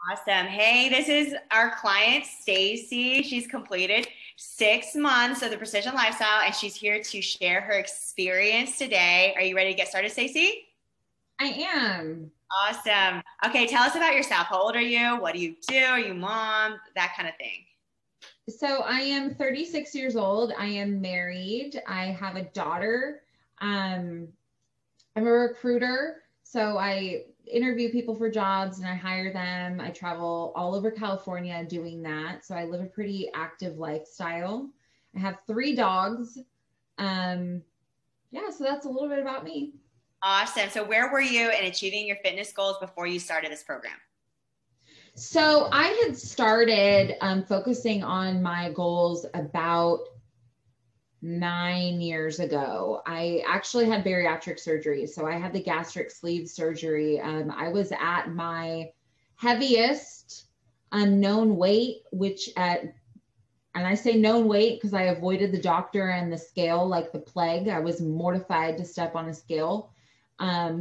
Awesome. Hey, this is our client, Stacy. She's completed 6 months of the Precision Lifestyle, and she's here to share her experience today. Are you ready to get started, Stacy? I am. Awesome. Okay, tell us about yourself. How old are you? What do you do? Are you mom? That kind of thing. So I am 36 years old. I am married. I have a daughter. Um, I'm a recruiter. So I interview people for jobs and I hire them. I travel all over California doing that. So I live a pretty active lifestyle. I have 3 dogs. Um, yeah, so that's a little bit about me. Awesome. So, where were you in achieving your fitness goals before you started this program? So I had started focusing on my goals about 9 years ago. I actually had bariatric surgery. So I had the gastric sleeve surgery. I was at my heaviest known weight, and I say known weight because I avoided the doctor and the scale like the plague. I was mortified to step on a scale.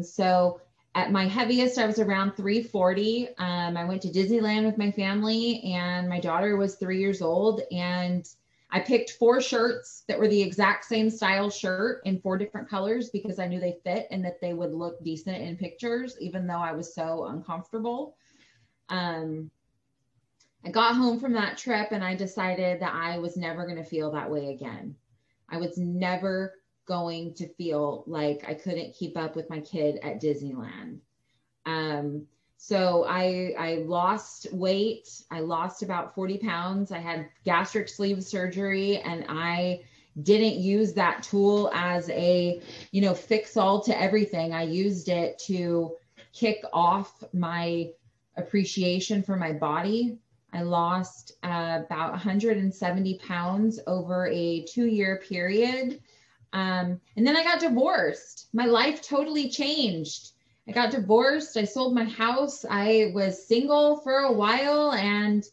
So at my heaviest, I was around 340. I went to Disneyland with my family, and my daughter was 3 years old. And I picked 4 shirts that were the exact same style shirt in 4 different colors because I knew they fit and that they would look decent in pictures, even though I was so uncomfortable. I got home from that trip and I decided that I was never going to feel that way again. I was never going to feel like I couldn't keep up with my kid at Disneyland. So I lost weight. I lost about 40 pounds. I had gastric sleeve surgery, and I didn't use that tool as a, fix all to everything. I used it to kick off my appreciation for my body. I lost about 170 pounds over a 2-year period. And then I got divorced. My life totally changed. I got divorced. I sold my house. I was single for a while and,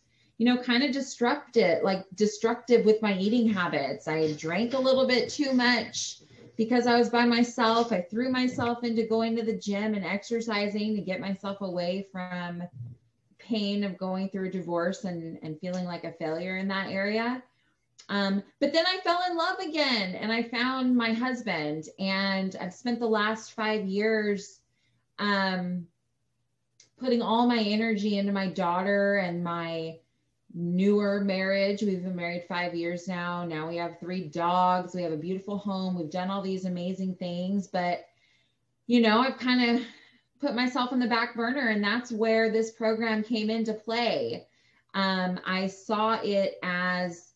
kind of destructive with my eating habits. I drank a little bit too much because I was by myself. I threw myself into going to the gym and exercising to get myself away from pain of going through a divorce and feeling like a failure in that area. But then I fell in love again and I found my husband, and I've spent the last 5 years putting all my energy into my daughter and my newer marriage. We've been married 5 years now. Now we have 3 dogs. We have a beautiful home. We've done all these amazing things, but I've kind of put myself on the back burner, and that's where this program came into play. I saw it as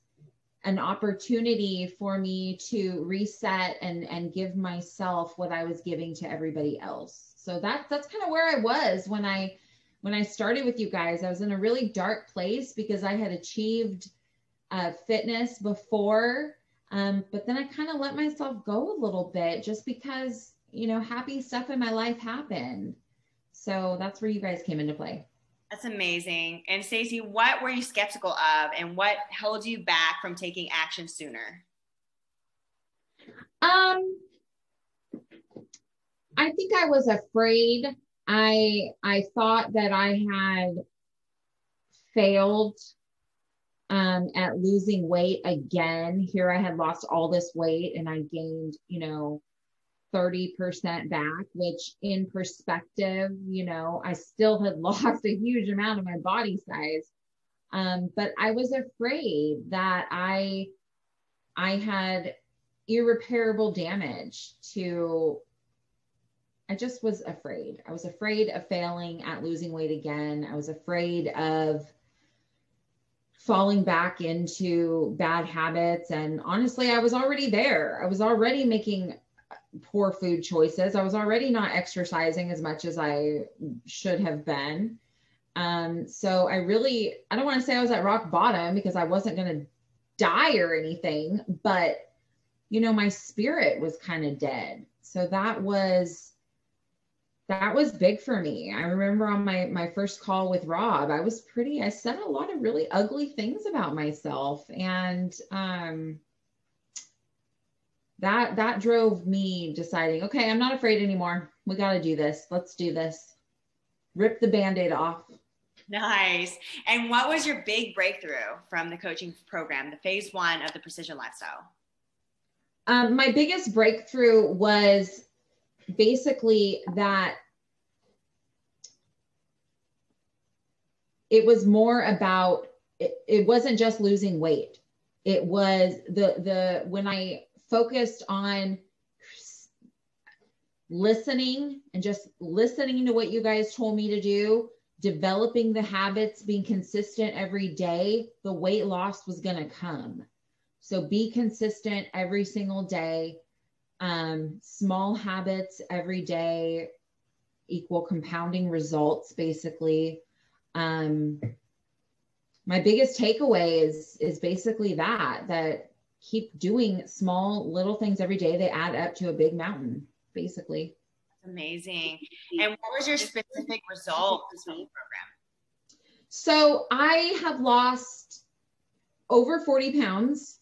an opportunity for me to reset and give myself what I was giving to everybody else. So that's kind of where I was when I started with you guys. I was in a really dark place because I had achieved fitness before, but then I kind of let myself go a little bit just because happy stuff in my life happened. So that's where you guys came into play. That's amazing. And Stacey, what were you skeptical of and what held you back from taking action sooner? I think I was afraid. I thought that I had failed at losing weight again. Here I had lost all this weight and I gained, 30% back, which in perspective, I still had lost a huge amount of my body size. But I was afraid that I had irreparable damage to, I just was afraid. I was afraid of failing at losing weight again. I was afraid of falling back into bad habits. And honestly, I was already there. I was already making poor food choices. I was already not exercising as much as I should have been. So I don't want to say I was at rock bottom because I wasn't going to die or anything, but my spirit was kind of dead. So that was big for me. I remember on my first call with Rob, I said a lot of really ugly things about myself. And, that drove me deciding, okay, I'm not afraid anymore. We got to do this. Let's do this. Rip the Band-Aid off. Nice. And what was your big breakthrough from the coaching program, the phase 1 of the Precision Lifestyle? My biggest breakthrough was basically that it was more about, it wasn't just losing weight. It was when I focused on listening and just listening to what you guys told me to do, developing the habits, being consistent every day, the weight loss was going to come. So be consistent every single day. Small habits every day equal compounding results, basically. My biggest takeaway is basically that keep doing small little things every day. They add up to a big mountain, basically. That's amazing. And what was your specific result from the program? So I have lost over 40 pounds.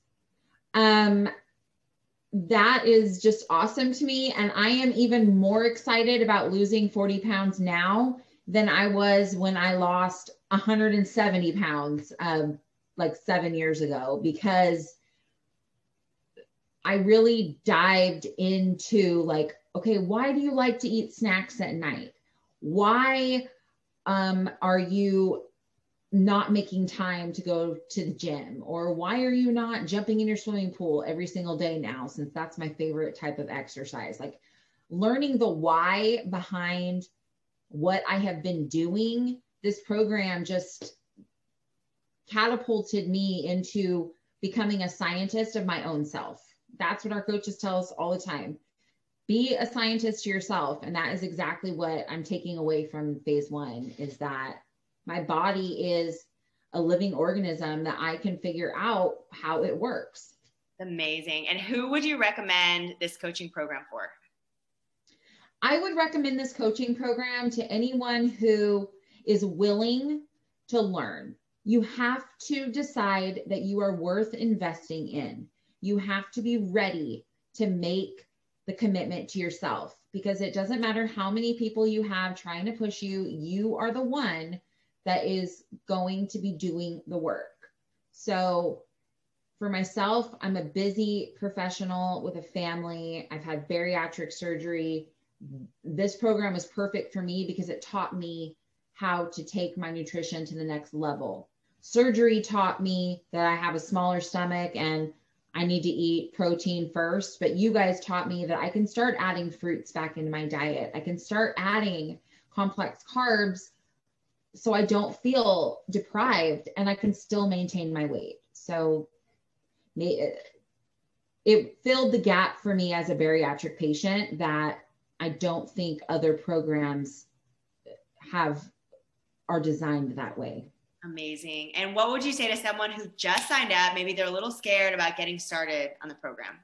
That is just awesome to me. And I am even more excited about losing 40 pounds now than I was when I lost 170 pounds, like 7 years ago, because I really dived into like, okay, why do you like to eat snacks at night? Why are you not making time to go to the gym? Or why are you not jumping in your swimming pool every single day now, since that's my favorite type of exercise? Like learning the why behind what I have been doing, this program just catapulted me into becoming a scientist of my own self. That's what our coaches tell us all the time. Be a scientist to yourself. And that is exactly what I'm taking away from phase 1, is that my body is a living organism that I can figure out how it works. Amazing. And who would you recommend this coaching program for? I would recommend this coaching program to anyone who is willing to learn. You have to decide that you are worth investing in. You have to be ready to make the commitment to yourself, because it doesn't matter how many people you have trying to push you. You are the one that is going to be doing the work. So for myself, I'm a busy professional with a family. I've had bariatric surgery. This program was perfect for me because it taught me how to take my nutrition to the next level. Surgery taught me that I have a smaller stomach and I need to eat protein first, but you guys taught me that I can start adding fruits back into my diet. I can start adding complex carbs so I don't feel deprived and I can still maintain my weight. So it filled the gap for me as a bariatric patient that I don't think other programs are designed that way. Amazing. And what would you say to someone who just signed up? Maybe they're a little scared about getting started on the program.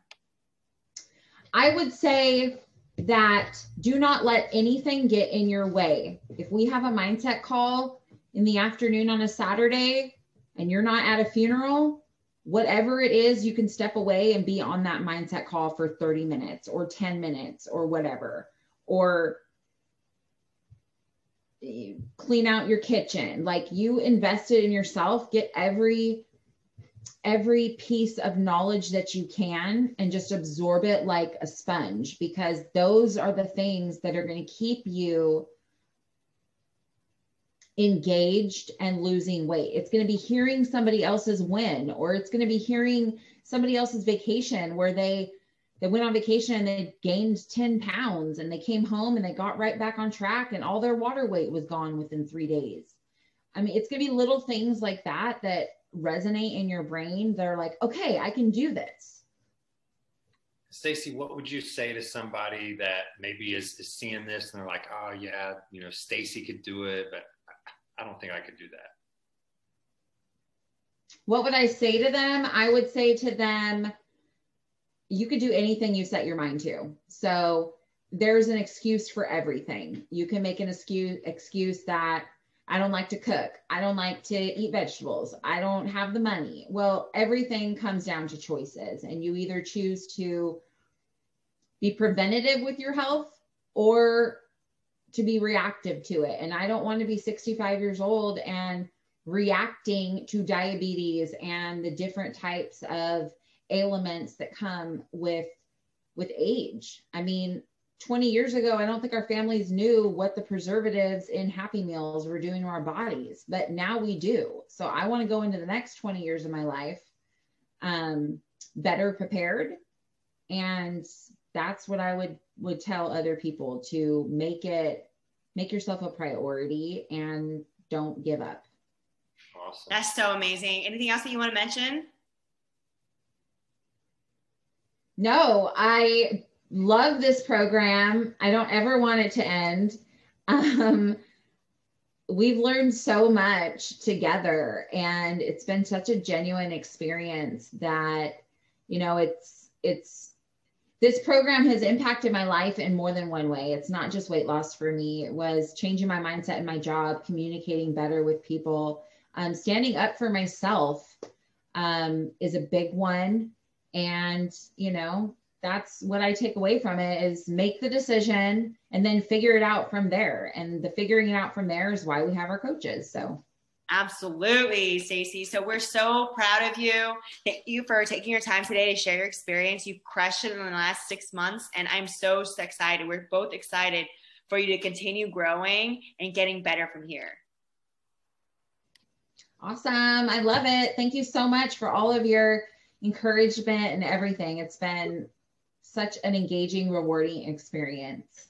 I would say that do not let anything get in your way. If we have a mindset call in the afternoon on a Saturday and you're not at a funeral, whatever it is, you can step away and be on that mindset call for 30 minutes or 10 minutes or whatever, or clean out your kitchen. Like, you invested in yourself, get every piece of knowledge that you can and just absorb it like a sponge, because those are the things that are going to keep you engaged and losing weight. It's going to be hearing somebody else's win, or it's going to be hearing somebody else's vacation where they went on vacation and they gained 10 pounds and they came home and they got right back on track and all their water weight was gone within 3 days. I mean, it's going to be little things like that resonate in your brain. They're like, okay, I can do this. Stacy, what would you say to somebody that maybe is seeing this and they're like, oh yeah, Stacy could do it, but I don't think I could do that? What would I say to them? I would say to them, you could do anything you set your mind to. So there's an excuse for everything. You can make an excuse that I don't like to cook. I don't like to eat vegetables. I don't have the money. Well, everything comes down to choices, and you either choose to be preventative with your health or to be reactive to it. And I don't want to be 65 years old and reacting to diabetes and the different types of ailments that come with age. I mean, 20 years ago, I don't think our families knew what the preservatives in Happy Meals were doing to our bodies, but now we do. So I want to go into the next 20 years of my life better prepared. And that's what I would tell other people, to make yourself a priority and don't give up. Awesome. That's so amazing. Anything else that you want to mention? No, I love this program. I don't ever want it to end. We've learned so much together, and it's been such a genuine experience that, you know, this program has impacted my life in more than one way. It's not just weight loss for me. It was changing my mindset in my job, communicating better with people, standing up for myself is a big one. And, you know, that's what I take away from it, is make the decision and then figure it out from there. And the figuring it out from there is why we have our coaches. So. Absolutely, Stacy. So we're so proud of you. Thank you for taking your time today to share your experience. You've crushed it in the last 6 months, and I'm so excited. We're both excited for you to continue growing and getting better from here. Awesome. I love it. Thank you so much for all of your encouragement and everything. It's been such an engaging, rewarding experience.